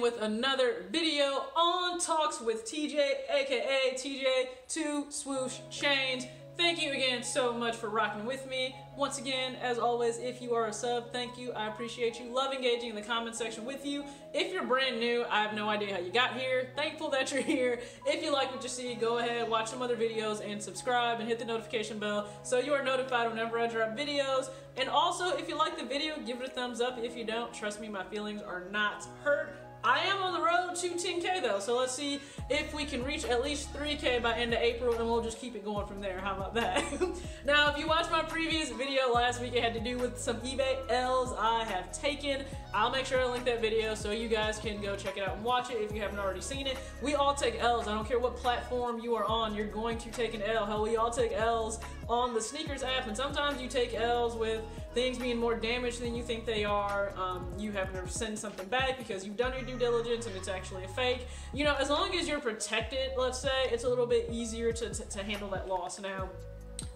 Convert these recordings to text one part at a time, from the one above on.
with another video on Talks with TJ, aka TJ2 Swoosh Chains. Thank you again so much for rocking with me. Once again, as always, if you are a sub, thank you. I appreciate you. Love engaging in the comment section with you. If you're brand new, I have no idea how you got here. Thankful that you're here. If you like what you see, go ahead, watch some other videos, and subscribe and hit the notification bell so you are notified whenever I drop videos. And also, if you like the video, give it a thumbs up. If you don't, trust me, my feelings are not hurt. I am on the road to 10K though, so let's see if we can reach at least 3K by end of April, and we'll just keep it going from there. How about that? Now, if you watched my previous video last week, it had to do with some eBay L's I have taken. I'll make sure I link that video so you guys can go check it out and watch it if you haven't already seen it. We all take L's. I don't care what platform you are on, you're going to take an L. Hell, we all take L's on the sneakers app, and sometimes you take L's with things being more damaged than you think they are. You having to send something back because you've done your due diligence and it's actually a fake. You know, as long as you're protected, let's say, it's a little bit easier to handle that loss. Now,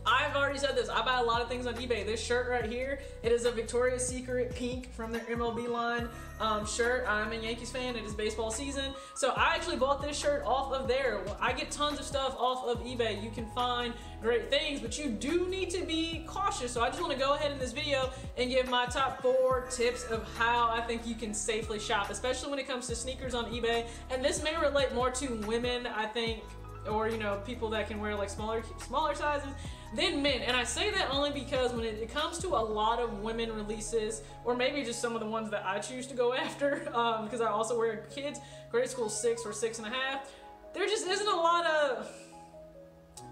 I've already said this, I buy a lot of things on eBay. This shirt right here, it is a Victoria's Secret pink from their MLB line shirt. I'm a Yankees fan, it is baseball season. So I actually bought this shirt off of there. I get tons of stuff off of eBay. You can find great things, but you do need to be cautious. So I just want to go ahead in this video and give my top 4 tips of how I think you can safely shop, especially when it comes to sneakers on eBay. And this may relate more to women, I think, or, you know, people that can wear like smaller sizes than men. And I say that only because when it comes to a lot of women releases, or maybe just some of the ones that I choose to go after, because I also wear kids, grade school 6 or 6.5, there just isn't a lot of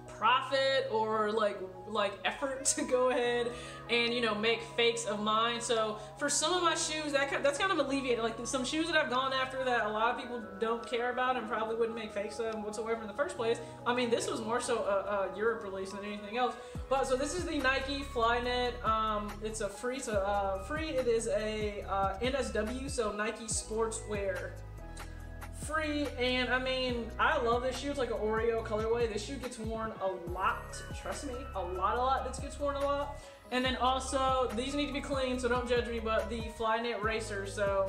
profit or like effort to go ahead and, you know, make fakes of mine. So for some of my shoes, that's kind of alleviated. Like some shoes that I've gone after that a lot of people don't care about and probably wouldn't make fakes of whatsoever in the first place. I mean, this was more so a Europe release than anything else. But so this is the Nike Flyknit. It's a free. It is a NSW, so Nike Sportswear. Free, and I mean, I love this shoe. It's like an Oreo colorway. This shoe gets worn a lot, trust me, a lot that gets worn a lot. And then also, these need to be clean, so don't judge me, but the Flyknit racers, so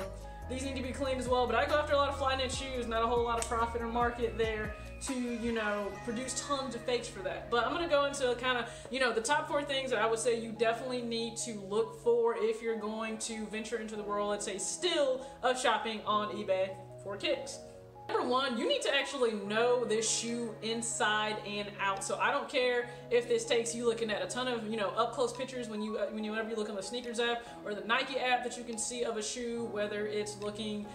these need to be cleaned as well. But I go after a lot of Flyknit shoes, not a whole lot of profit or market there to, you know, produce tons of fakes for that. But I'm gonna go into kind of, you know, the top 4 things that I would say you definitely need to look for if you're going to venture into the world, let's say, still of shopping on eBay for kicks. Number 1, you need to actually know this shoe inside and out. So I don't care if this takes you looking at a ton of, you know, up close pictures whenever you look on the sneakers app or the Nike app that you can see of a shoe, whether it's looking,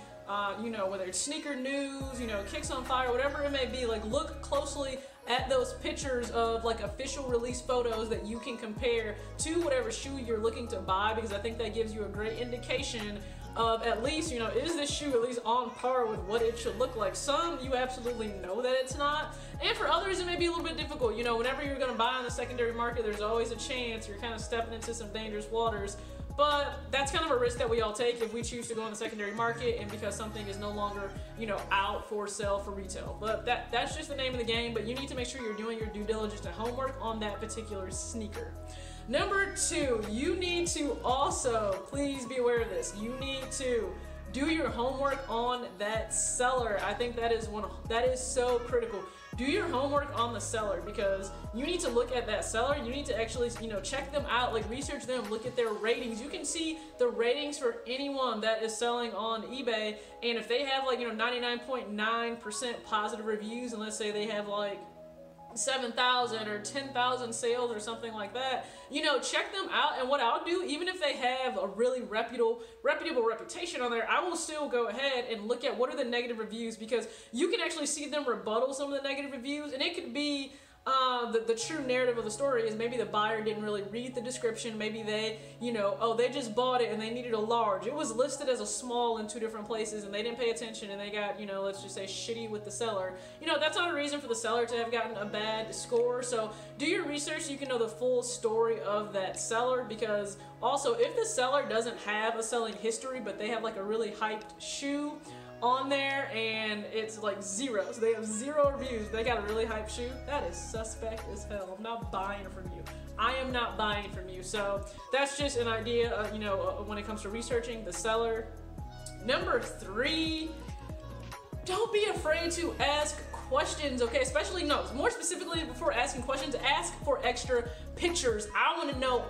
you know, whether it's sneaker news, you know, kicks on fire, whatever it may be. Like, look closely at those pictures of like official release photos that you can compare to whatever shoe you're looking to buy, because I think that gives you a great indication of at least, you know, is this shoe at least on par with what it should look like? Some, you absolutely know that it's not. And for others, it may be a little bit difficult. You know, whenever you're gonna buy on the secondary market, there's always a chance you're kind of stepping into some dangerous waters. But that's kind of a risk that we all take if we choose to go on the secondary market and because something is no longer, you know, out for sale for retail. But that's just the name of the game, but you need to make sure you're doing your due diligence and homework on that particular sneaker. Number 2, you need to also, please be aware of this, you need to do your homework on that seller. I think that is so critical. Do your homework on the seller, because you need to look at that seller. You need to actually, you know, check them out, like research them, look at their ratings. You can see the ratings for anyone that is selling on eBay, and if they have like, you know, 99.9% positive reviews, and let's say they have like 7,000 or 10,000 sales or something like that, you know, check them out. And what I'll do, even if they have a really reputable reputation on there, I will still go ahead and look at what are the negative reviews, because you can actually see them rebuttal some of the negative reviews, and it could be the true narrative of the story is maybe the buyer didn't really read the description. Maybe they, you know, oh, they just bought it and they needed a large. It was listed as a small in 2 different places and they didn't pay attention and they got, you know, let's just say shitty with the seller. You know, that's not a reason for the seller to have gotten a bad score. So do your research so you can know the full story of that seller, because also if the seller doesn't have a selling history but they have like a really hyped shoe on there and it's like 0, so they have 0 reviews, they got a really hyped shoe, that is suspect as hell. I'm not buying from you. I am not buying from you. So that's just an idea, you know, when it comes to researching the seller. Number 3, don't be afraid to ask questions, okay? Especially, no, more specifically, before asking questions, ask for extra pictures. I want to know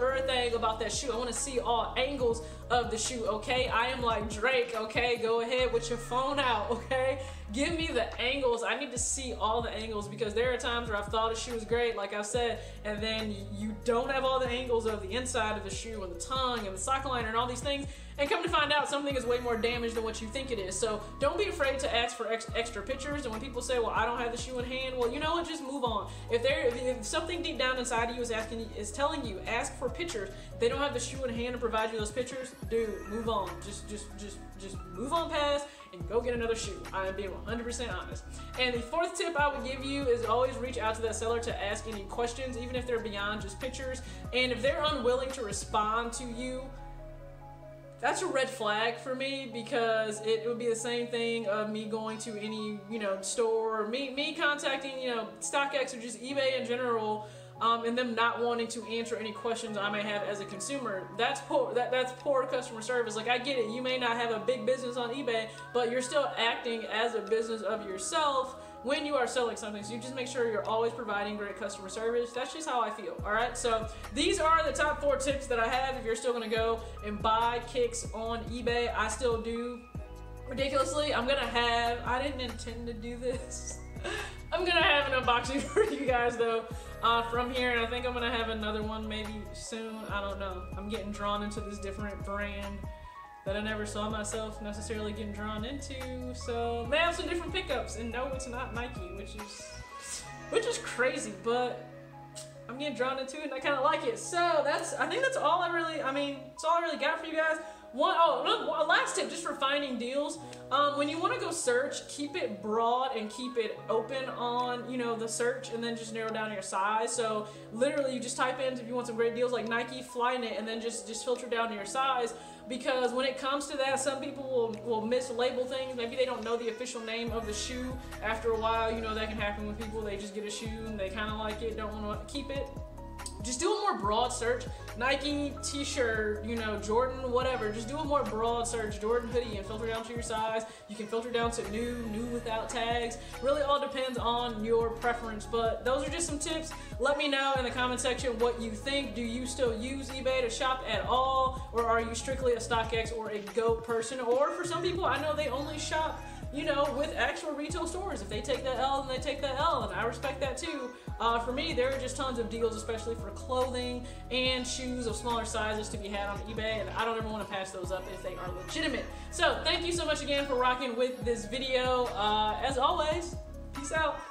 everything about that shoe. I want to see all angles of the shoe, okay? I am like Drake, okay? Go ahead with your phone out, okay? Give me the angles. I need to see all the angles, because there are times where I've thought a shoe is great, like I've said, and then you don't have all the angles of the inside of the shoe and the tongue and the sock liner and all these things, and come to find out something is way more damaged than what you think it is. So don't be afraid to ask for extra pictures. And when people say, well, I don't have the shoe in hand, well, you know what, just move on. If something deep down inside of you is telling you, ask for pictures, they don't have the shoe in hand to provide you those pictures, dude, move on. Just move on past and go get another shoe. I am being 100% honest. And the fourth tip I would give you is always reach out to that seller to ask any questions, even if they're beyond just pictures. And if they're unwilling to respond to you, that's a red flag for me, because it would be the same thing of me going to any, store, or me contacting, StockX or just eBay in general, and them not wanting to answer any questions I may have as a consumer. That's poor. That's poor customer service. Like, I get it. You may not have a big business on eBay, but you're still acting as a business of yourself when you are selling something. So you just make sure you're always providing great customer service. That's just how I feel. All right. So these are the top 4 tips that I have if you're still going to go and buy kicks on eBay. I still do. Ridiculously, I didn't intend to do this. I'm gonna have an unboxing for you guys though from here, and I think I'm gonna have another one maybe soon. I don't know. I'm getting drawn into this different brand that I never saw myself necessarily getting drawn into. So they have some different pickups, and no, it's not Nike, which is crazy, but I'm getting drawn into it and I kind of like it. So I think that's all I really got for you guys. Last tip, just for finding deals. When you want to go search, keep it broad and keep it open on, the search, and then just narrow down your size. So literally you just type in, if you want some great deals like Nike, Flyknit, and then just filter down to your size. Because when it comes to that, some people will mislabel things. Maybe they don't know the official name of the shoe. After a while, that can happen with people. They just get a shoe and they kind of like it, don't want to keep it. Just do a more broad search. Nike, t-shirt, Jordan, whatever. Just do a more broad search. Jordan hoodie, and filter down to your size. You can filter down to new without tags. Really all depends on your preference. But those are just some tips. Let me know in the comment section what you think. Do you still use eBay to shop at all? Or are you strictly a StockX or a GOAT person? Or for some people, I know they only shop with actual retail stores. If they take that L, then they take that L, and I respect that too. For me, there are just tons of deals, especially for clothing and shoes of smaller sizes to be had on eBay, and I don't ever want to pass those up if they are legitimate. So thank you so much again for rocking with this video. As always, peace out.